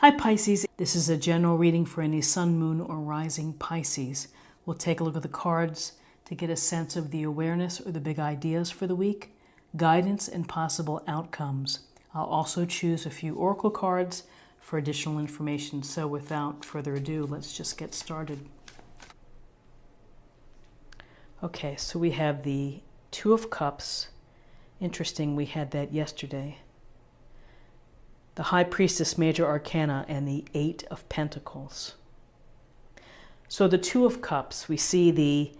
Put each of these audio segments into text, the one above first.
Hi Pisces, this is a general reading for any sun, moon, or rising Pisces. We'll take a look at the cards to get a sense of the awareness or the big ideas for the week, guidance, and possible outcomes. I'll also choose a few oracle cards for additional information. So without further ado, let's just get started. Okay, so we have the Two of Cups. Interesting, we had that yesterday. The High Priestess Major Arcana and the Eight of Pentacles. So the Two of Cups, we see the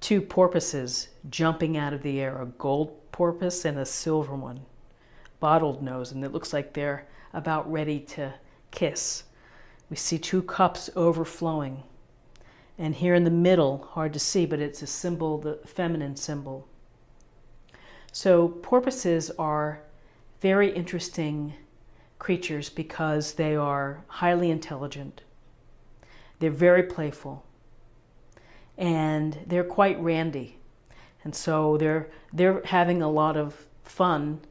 two porpoises jumping out of the air, a gold porpoise and a silver one, bottled nose, and it looks like they're about ready to kiss. We see two cups overflowing. And here in the middle, hard to see, but it's a symbol, the feminine symbol. So porpoises are very interesting creatures because they are highly intelligent. They're very playful. And they're quite randy. And so they're having a lot of fun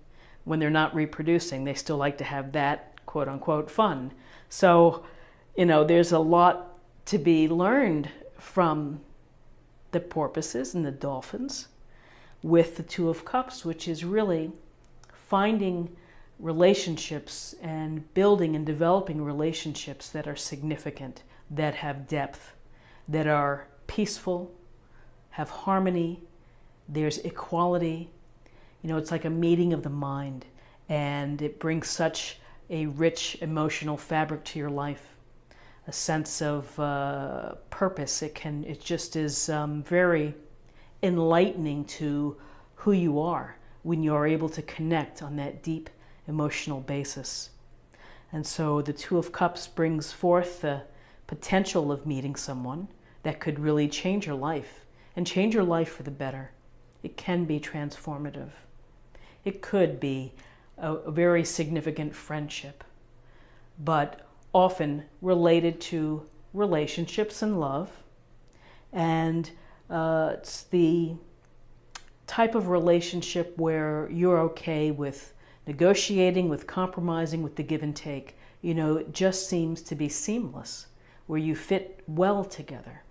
when they're not reproducing. They still like to have that quote unquote fun. So, there's a lot to be learned from the porpoises and the dolphins with the Two of Cups, which is really finding relationships and building and developing relationships that are significant, that have depth, that are peaceful, have harmony, there's equality. It's like a meeting of the mind, and it brings such a rich emotional fabric to your life, a sense of purpose. It just is very enlightening to who you are when you are able to connect on that deep emotional basis. And so the Two of Cups brings forth the potential of meeting someone that could really change your life, and change your life for the better. It can be transformative. It could be a very significant friendship, but often related to relationships and love. And it's the type of relationship where you're okay with negotiating, with compromising, with the give and take. It just seems to be seamless, where you fit well together.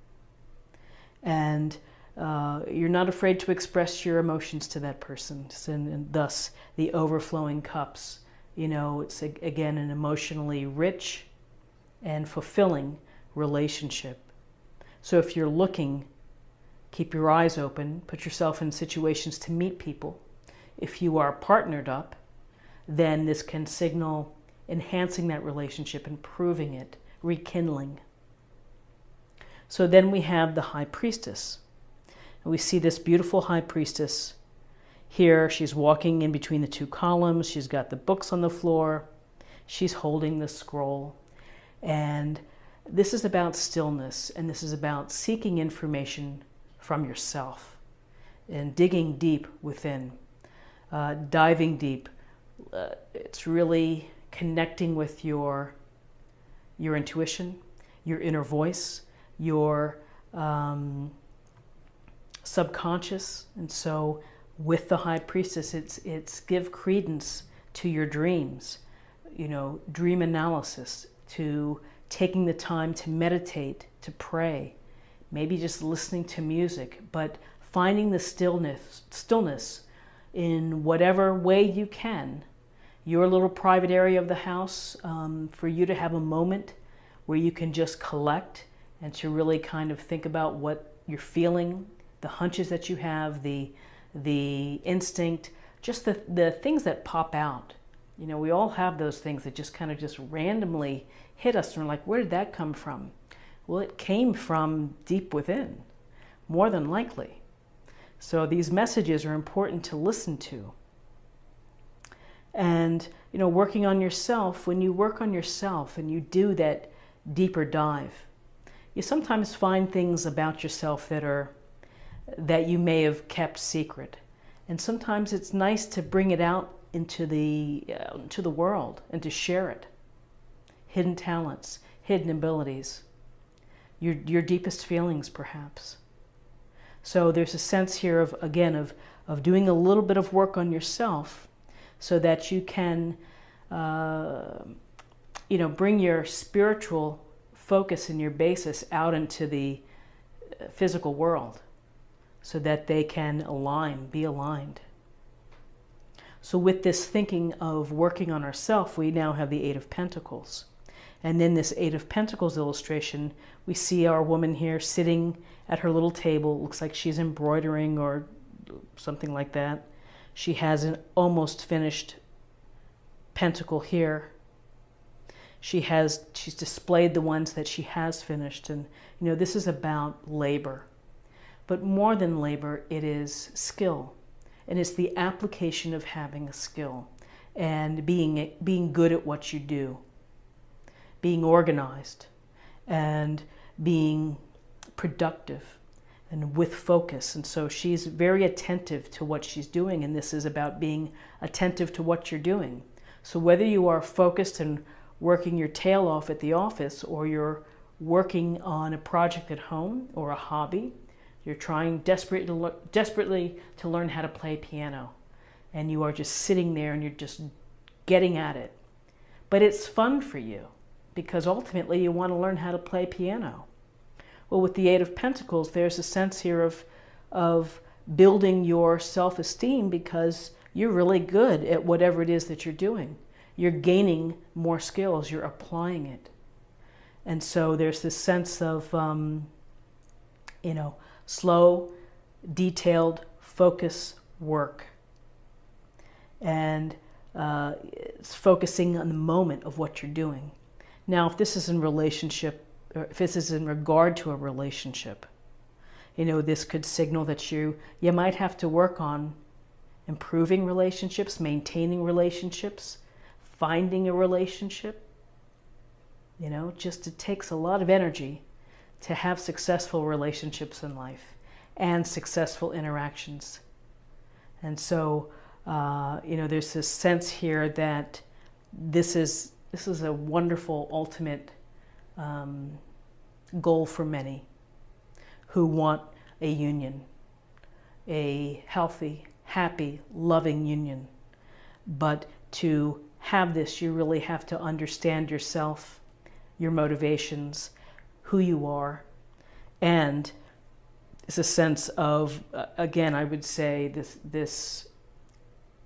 And you're not afraid to express your emotions to that person, and thus the overflowing cups. It's again an emotionally rich and fulfilling relationship. So if you're looking, keep your eyes open, put yourself in situations to meet people. If you are partnered up, then this can signal enhancing that relationship, improving it, rekindling. So then we have the High Priestess. And we see this beautiful High Priestess here. She's walking in between the two columns. She's got the books on the floor. She's holding the scroll. And this is about stillness, and this is about seeking information from yourself and digging deep within, diving deep. It's really connecting with your intuition, your inner voice, your subconscious. And so with the High Priestess, it's give credence to your dreams, dream analysis, to taking the time to meditate, to pray, maybe just listening to music, but finding the stillness in whatever way you can, your little private area of the house, for you to have a moment where you can just collect and to really kind of think about what you're feeling, the hunches that you have, the instinct, just the things that pop out. We all have those things that just kind of just randomly hit us, and we're like, where did that come from? Well, it came from deep within, more than likely. So these messages are important to listen to. And, working on yourself, when you work on yourself and you do that deeper dive, you sometimes find things about yourself that you may have kept secret. And sometimes it's nice to bring it out into the world and to share it. Hidden talents, hidden abilities, your deepest feelings perhaps. So there's a sense here of doing a little bit of work on yourself so that you can bring your spiritual focus and your basis out into the physical world so that they can be aligned. So with this thinking of working on ourselves, we now have the Eight of Pentacles. And in this Eight of Pentacles illustration, we see our woman here sitting at her little table. Looks like she's embroidering or something like that. She has an almost finished pentacle here. She's displayed the ones that she has finished. And, this is about labor. But more than labor, it is skill. And it's the application of having a skill and being good at what you do, being organized and being productive and with focus. And so she's very attentive to what she's doing, and this is about being attentive to what you're doing. So whether you are focused and working your tail off at the office, or you're working on a project at home or a hobby, you're trying desperately to learn how to play piano, and you are just sitting there and you're just getting at it. But it's fun for you because ultimately you want to learn how to play piano. Well, with the Eight of Pentacles, there's a sense here of building your self-esteem because you're really good at whatever it is that you're doing. You're gaining more skills, you're applying it. And so there's this sense of, slow, detailed, focus work. And it's focusing on the moment of what you're doing. Now, if this is in relationship, or if this is in regard to a relationship, this could signal that you might have to work on improving relationships, maintaining relationships, finding a relationship. It takes a lot of energy to have successful relationships in life and successful interactions. And so, there's this sense here that this is a wonderful ultimate goal for many who want a union, a healthy, happy, loving union. But to have this, you really have to understand yourself, your motivations, who you are, and it's a sense of, again, I would say this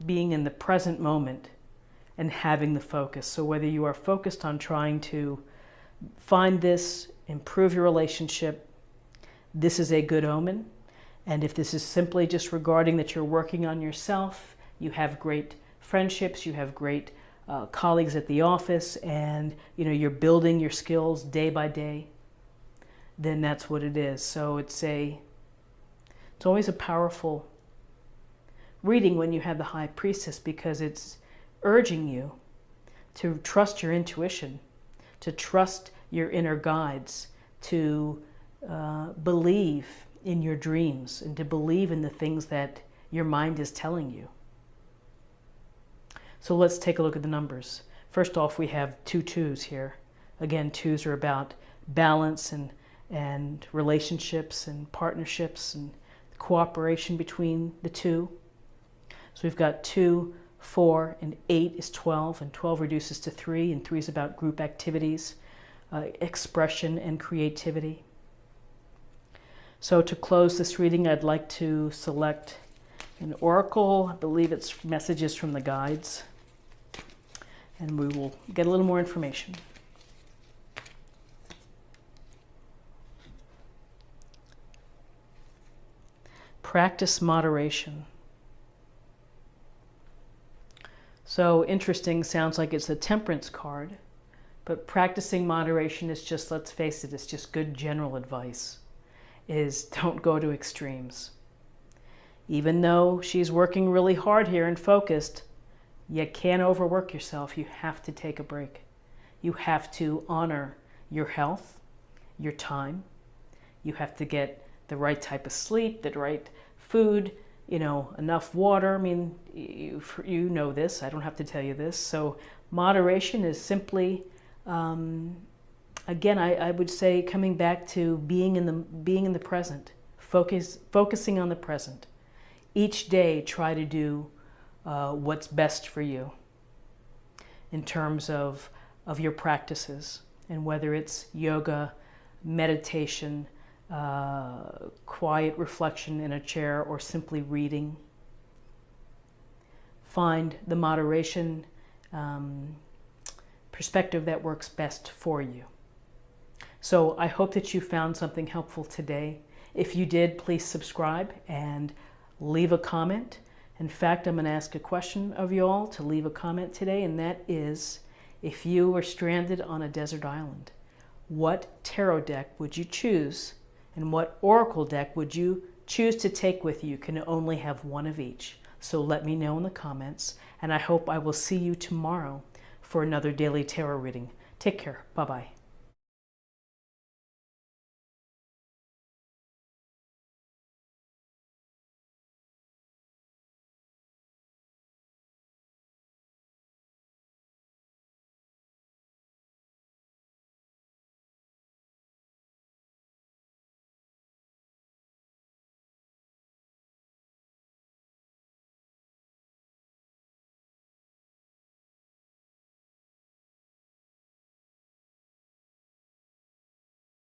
being in the present moment and having the focus. So whether you are focused on trying to find this, improve your relationship, this is a good omen. And if this is simply just regarding that you're working on yourself, you have great friendships, you have great colleagues at the office, and you're building your skills day by day, then that's what it is. So it's always a powerful reading when you have the High Priestess, because it's urging you to trust your intuition, to trust your inner guides, to believe in your dreams, and to believe in the things that your mind is telling you. So let's take a look at the numbers. First off, we have 2 twos here. Again, twos are about balance and relationships and partnerships and cooperation between the two. So we've got 2, 4, and 8 is 12, and 12 reduces to 3, and 3 is about group activities, expression, and creativity. So to close this reading, I'd like to select an oracle. I believe it's messages from the guides, and we will get a little more information. Practice moderation. So interesting, sounds like it's a temperance card, but practicing moderation is just, let's face it, it's just good general advice, is don't go to extremes. Even though she's working really hard here and focused, you can't overwork yourself. You have to take a break. You have to honor your health, your time. You have to get the right type of sleep, the right food, enough water. I mean, you know this. I don't have to tell you this. So moderation is simply, again, I would say coming back to being in the present, focusing on the present. Each day, try to do what's best for you in terms of of your practices, and whether it's yoga, meditation, quiet reflection in a chair, or simply reading, find the moderation perspective that works best for you. So I hope that you found something helpful today. If you did, please subscribe and leave a comment. In fact, I'm going to ask a question of you all to leave a comment today, and that is, if you were stranded on a desert island, what tarot deck would you choose, and what oracle deck would you choose to take with you? You can only have one of each. So let me know in the comments, and I hope I will see you tomorrow for another daily tarot reading. Take care. Bye-bye.